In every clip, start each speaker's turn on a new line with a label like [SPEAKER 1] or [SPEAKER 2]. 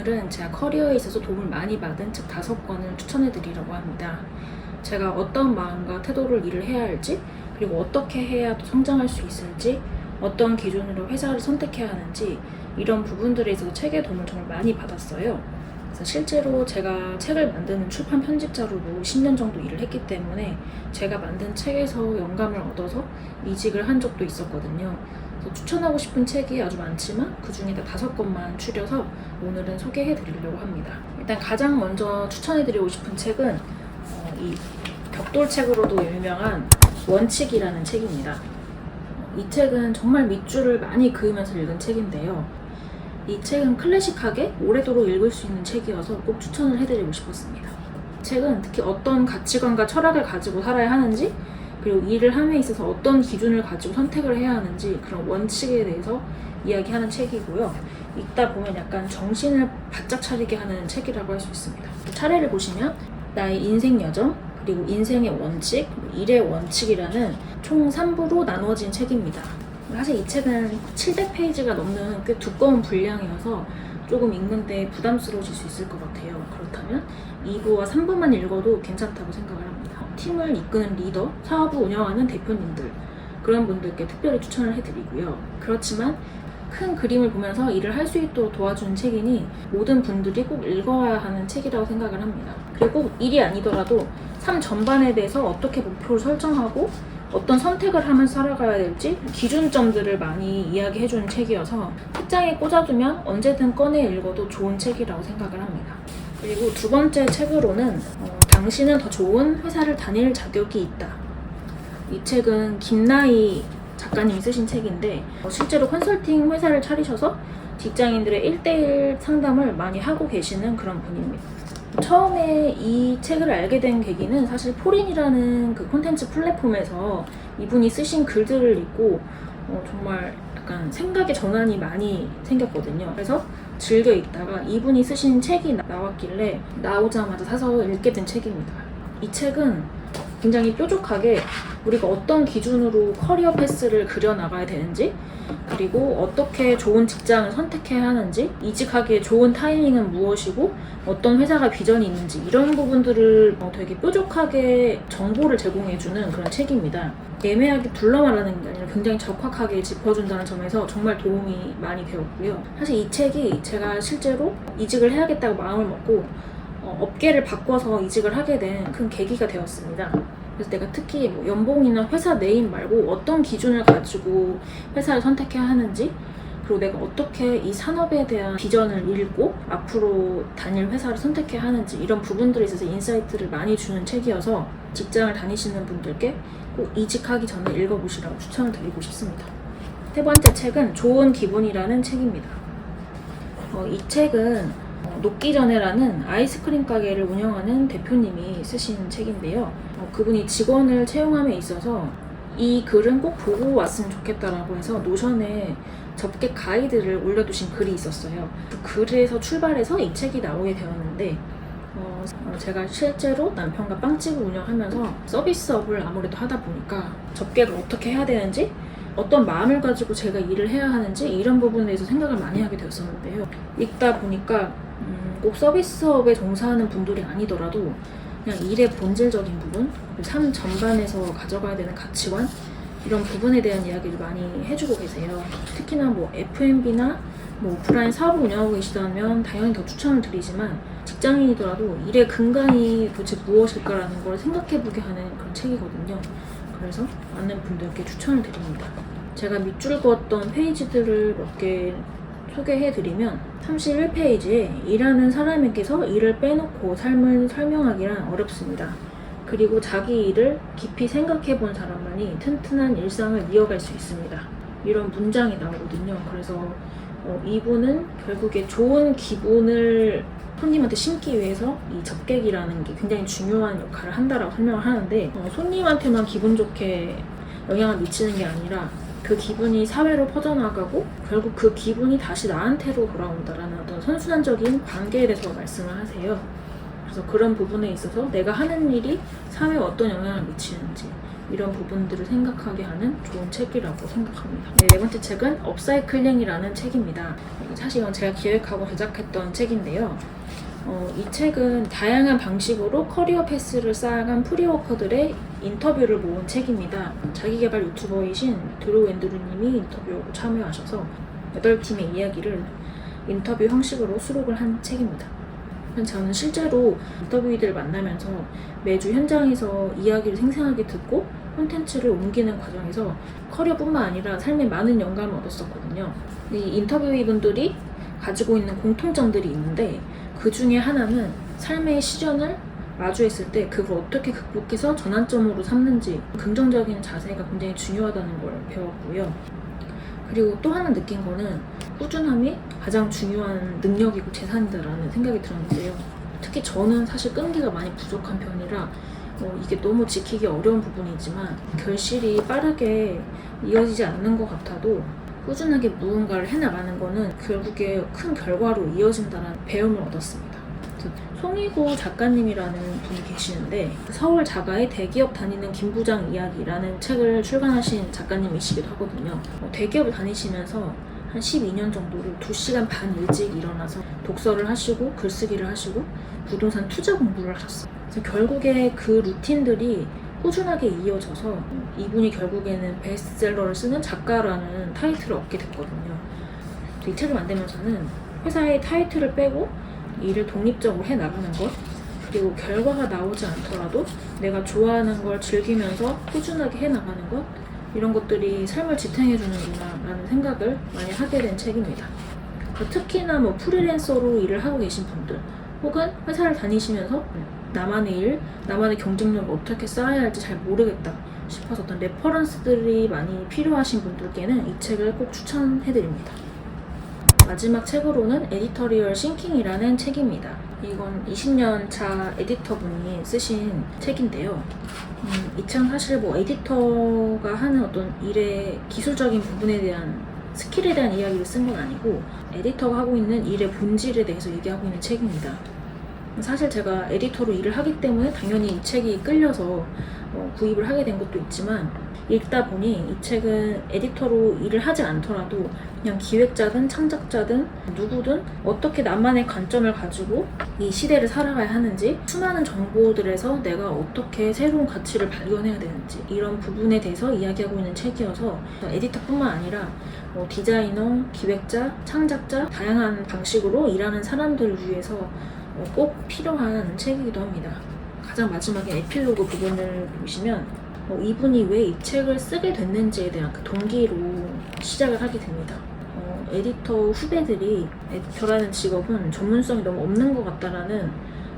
[SPEAKER 1] 오늘은 제가 커리어에 있어서 도움을 많이 받은 책 5권을 추천해 드리려고 합니다. 제가 어떤 마음과 태도로 일을 해야 할지, 그리고 어떻게 해야 또 성장할 수 있을지, 어떤 기준으로 회사를 선택해야 하는지, 이런 부분들에 있어서 책의 도움을 정말 많이 받았어요. 그래서 실제로 제가 책을 만드는 출판 편집자로도 10년 정도 일을 했기 때문에 제가 만든 책에서 영감을 얻어서 이직을 한 적도 있었거든요. 그래서 추천하고 싶은 책이 아주 많지만 그 중에 5권만 추려서 오늘은 소개해 드리려고 합니다. 일단 가장 먼저 추천해 드리고 싶은 책은 이 벽돌책으로도 유명한 원칙이라는 책입니다. 이 책은 정말 밑줄을 많이 그으면서 읽은 책인데요. 이 책은 클래식하게 오래도록 읽을 수 있는 책이어서 꼭 추천을 해드리고 싶었습니다. 이 책은 특히 어떤 가치관과 철학을 가지고 살아야 하는지, 그리고 일을 함에 있어서 어떤 기준을 가지고 선택을 해야 하는지 그런 원칙에 대해서 이야기하는 책이고요. 읽다 보면 약간 정신을 바짝 차리게 하는 책이라고 할 수 있습니다. 차례를 보시면 나의 인생 여정, 그리고 인생의 원칙, 일의 원칙이라는 총 3부로 나누어진 책입니다. 사실 이 책은 700페이지가 넘는 꽤 두꺼운 분량이어서 조금 읽는데 부담스러워질 수 있을 것 같아요. 그렇다면 2부와 3부만 읽어도 괜찮다고 생각을 합니다. 팀을 이끄는 리더, 사업을 운영하는 대표님들, 그런 분들께 특별히 추천을 해드리고요. 그렇지만 큰 그림을 보면서 일을 할 수 있도록 도와주는 책이니 모든 분들이 꼭 읽어야 하는 책이라고 생각을 합니다. 그리고 꼭 일이 아니더라도 삶 전반에 대해서 어떻게 목표를 설정하고 어떤 선택을 하면 살아가야 될지 기준점들을 많이 이야기해주는 책이어서 책장에 꽂아두면 언제든 꺼내 읽어도 좋은 책이라고 생각을 합니다. 그리고 두 번째 책으로는 당신은 더 좋은 회사를 다닐 자격이 있다. 이 책은 김나희 작가님이 쓰신 책인데 실제로 컨설팅 회사를 차리셔서 직장인들의 1대1 상담을 많이 하고 계시는 그런 분입니다. 처음에 이 책을 알게 된 계기는 사실 포린이라는 그 콘텐츠 플랫폼에서 이분이 쓰신 글들을 읽고 정말 약간 생각의 전환이 많이 생겼거든요. 그래서 즐겨 읽다가 이분이 쓰신 책이 나왔길래 나오자마자 사서 읽게 된 책입니다. 이 책은 굉장히 뾰족하게 우리가 어떤 기준으로 커리어 패스를 그려나가야 되는지, 그리고 어떻게 좋은 직장을 선택해야 하는지, 이직하기에 좋은 타이밍은 무엇이고 어떤 회사가 비전이 있는지, 이런 부분들을 되게 뾰족하게 정보를 제공해주는 그런 책입니다. 애매하게 둘러말하는 게 아니라 굉장히 적확하게 짚어준다는 점에서 정말 도움이 많이 되었고요. 사실 이 책이 제가 실제로 이직을 해야겠다고 마음을 먹고 업계를 바꿔서 이직을 하게 된 큰 계기가 되었습니다. 그래서 내가 특히 연봉이나 회사 네임 말고 어떤 기준을 가지고 회사를 선택해야 하는지, 그리고 내가 어떻게 이 산업에 대한 비전을 읽고 앞으로 다닐 회사를 선택해야 하는지, 이런 부분들에 있어서 인사이트를 많이 주는 책이어서 직장을 다니시는 분들께 꼭 이직하기 전에 읽어보시라고 추천을 드리고 싶습니다. 세 번째 책은 좋은 기분이라는 책입니다. 이 책은 녹기 전에라는 아이스크림 가게를 운영하는 대표님이 쓰신 책인데요. 그분이 직원을 채용함에 있어서 이 글은 꼭 보고 왔으면 좋겠다라고 해서 노션에 접객 가이드를 올려두신 글이 있었어요. 그 글에서 출발해서 이 책이 나오게 되었는데 제가 실제로 남편과 빵집을 운영하면서 서비스업을 아무래도 하다 보니까 접객을 어떻게 해야 되는지, 어떤 마음을 가지고 제가 일을 해야 하는지, 이런 부분에 대해서 생각을 많이 하게 되었었는데요. 읽다 보니까 꼭 서비스업에 종사하는 분들이 아니더라도 그냥 일의 본질적인 부분, 삶 전반에서 가져가야 되는 가치관, 이런 부분에 대한 이야기를 많이 해주고 계세요. 특히나 F&B나 오프라인 사업을 운영하고 계시다면 당연히 더 추천을 드리지만, 직장인이더라도 일의 근간이 도대체 무엇일까라는 걸 생각해보게 하는 그런 책이거든요. 그래서 많은 분들께 추천을 드립니다. 제가 밑줄 그었던 페이지들을 몇 개 소개해드리면 31페이지에 일하는 사람에게서 일을 빼놓고 삶을 설명하기란 어렵습니다. 그리고 자기 일을 깊이 생각해본 사람만이 튼튼한 일상을 이어갈 수 있습니다. 이런 문장이 나오거든요. 그래서 이분은 결국에 좋은 기분을 손님한테 심기 위해서 이 접객이라는 게 굉장히 중요한 역할을 한다라고 설명을 하는데, 손님한테만 기분 좋게 영향을 미치는 게 아니라 그 기분이 사회로 퍼져나가고 결국 그 기분이 다시 나한테로 돌아온다라는 어떤 선순환적인 관계에 대해서 말씀을 하세요. 그래서 그런 부분에 있어서 내가 하는 일이 사회에 어떤 영향을 미치는지 이런 부분들을 생각하게 하는 좋은 책이라고 생각합니다. 네 번째 책은 업사이클링이라는 책입니다. 사실 이건 제가 기획하고 제작했던 책인데요. 이 책은 다양한 방식으로 커리어 패스를 쌓아간 프리워커들의 인터뷰를 모은 책입니다. 자기개발 유튜버이신 드루 앤드루님이 인터뷰에 참여하셔서 8팀의 이야기를 인터뷰 형식으로 수록을 한 책입니다. 저는 실제로 인터뷰이들을 만나면서 매주 현장에서 이야기를 생생하게 듣고 콘텐츠를 옮기는 과정에서 커리어뿐만 아니라 삶에 많은 영감을 얻었었거든요. 이 인터뷰이분들이 가지고 있는 공통점들이 있는데 그 중에 하나는 삶의 시련을 마주했을 때 그걸 어떻게 극복해서 전환점으로 삼는지 긍정적인 자세가 굉장히 중요하다는 걸 배웠고요. 그리고 또 하나 느낀 거는 꾸준함이 가장 중요한 능력이고 재산이다라는 생각이 들었는데요. 특히 저는 사실 끈기가 많이 부족한 편이라 이게 너무 지키기 어려운 부분이지만 결실이 빠르게 이어지지 않는 것 같아도 꾸준하게 무언가를 해나가는 거는 결국에 큰 결과로 이어진다는 배움을 얻었습니다. 송이구 작가님이라는 분이 계시는데 서울 자가의 대기업 다니는 김부장 이야기라는 책을 출간하신 작가님이시기도 하거든요. 대기업을 다니시면서 한 12년 정도를 2시간 반 일찍 일어나서 독서를 하시고 글쓰기를 하시고 부동산 투자 공부를 하셨어요. 그래서 결국에 그 루틴들이 꾸준하게 이어져서 이분이 결국에는 베스트셀러를 쓰는 작가라는 타이틀을 얻게 됐거든요. 이 책을 만들면서는 회사의 타이틀을 빼고 일을 독립적으로 해나가는 것, 그리고 결과가 나오지 않더라도 내가 좋아하는 걸 즐기면서 꾸준하게 해나가는 것, 이런 것들이 삶을 지탱해주는구나 라는 생각을 많이 하게 된 책입니다. 특히나 프리랜서로 일을 하고 계신 분들 혹은 회사를 다니시면서 나만의 일, 나만의 경쟁력을 어떻게 쌓아야 할지 잘 모르겠다 싶어서 어떤 레퍼런스들이 많이 필요하신 분들께는 이 책을 꼭 추천해드립니다. 마지막 책으로는 에디터리얼 싱킹이라는 책입니다. 이건 20년 차 에디터분이 쓰신 책인데요. 이 책은 사실 에디터가 하는 어떤 일의 기술적인 부분에 대한 스킬에 대한 이야기를 쓴 건 아니고 에디터가 하고 있는 일의 본질에 대해서 얘기하고 있는 책입니다. 사실 제가 에디터로 일을 하기 때문에 당연히 이 책이 끌려서 구입을 하게 된 것도 있지만 읽다 보니 이 책은 에디터로 일을 하지 않더라도 그냥 기획자든 창작자든 누구든 어떻게 나만의 관점을 가지고 이 시대를 살아가야 하는지 수많은 정보들에서 내가 어떻게 새로운 가치를 발견해야 되는지 이런 부분에 대해서 이야기하고 있는 책이어서 에디터뿐만 아니라 디자이너, 기획자, 창작자 다양한 방식으로 일하는 사람들을 위해서 꼭 필요한 책이기도 합니다. 가장 마지막에 에필로그 부분을 보시면 이분이 왜 이 책을 쓰게 됐는지에 대한 그 동기로 시작을 하게 됩니다. 에디터 후배들이 에디터라는 직업은 전문성이 너무 없는 것 같다라는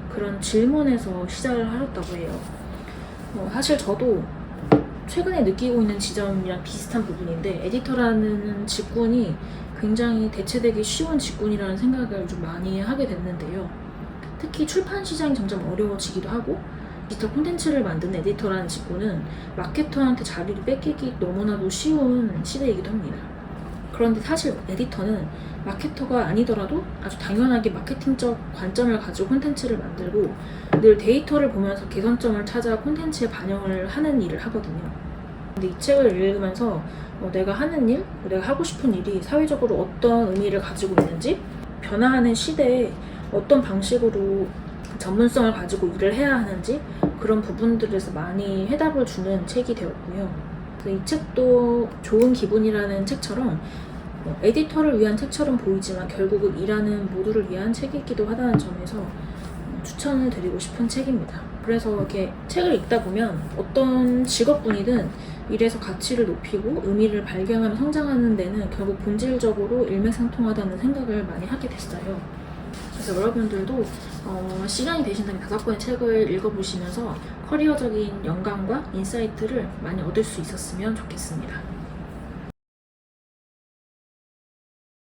[SPEAKER 1] 그런 질문에서 시작을 하셨다고 해요. 사실 저도 최근에 느끼고 있는 지점이랑 비슷한 부분인데 에디터라는 직군이 굉장히 대체되기 쉬운 직군이라는 생각을 좀 많이 하게 됐는데요. 특히 출판 시장이 점점 어려워지기도 하고 디지털 콘텐츠를 만드는 에디터라는 직군은 마케터한테 자리를 뺏기기 너무나도 쉬운 시대이기도 합니다. 그런데 사실 에디터는 마케터가 아니더라도 아주 당연하게 마케팅적 관점을 가지고 콘텐츠를 만들고 늘 데이터를 보면서 개선점을 찾아 콘텐츠에 반영을 하는 일을 하거든요. 근데 이 책을 읽으면서 내가 하는 일, 내가 하고 싶은 일이 사회적으로 어떤 의미를 가지고 있는지 변화하는 시대에 어떤 방식으로 전문성을 가지고 일을 해야 하는지 그런 부분들에서 많이 해답을 주는 책이 되었고요. 그래서 이 책도 좋은 기분이라는 책처럼 에디터를 위한 책처럼 보이지만 결국은 일하는 모두를 위한 책이기도 하다는 점에서 추천을 드리고 싶은 책입니다. 그래서 이렇게 책을 읽다 보면 어떤 직업군이든 일에서 가치를 높이고 의미를 발견하며 성장하는 데는 결국 본질적으로 일맥상통하다는 생각을 많이 하게 됐어요. 그래서 여러분들도 시간이 되신다면 5권의 책을 읽어보시면서 커리어적인 영감과 인사이트를 많이 얻을 수 있었으면 좋겠습니다.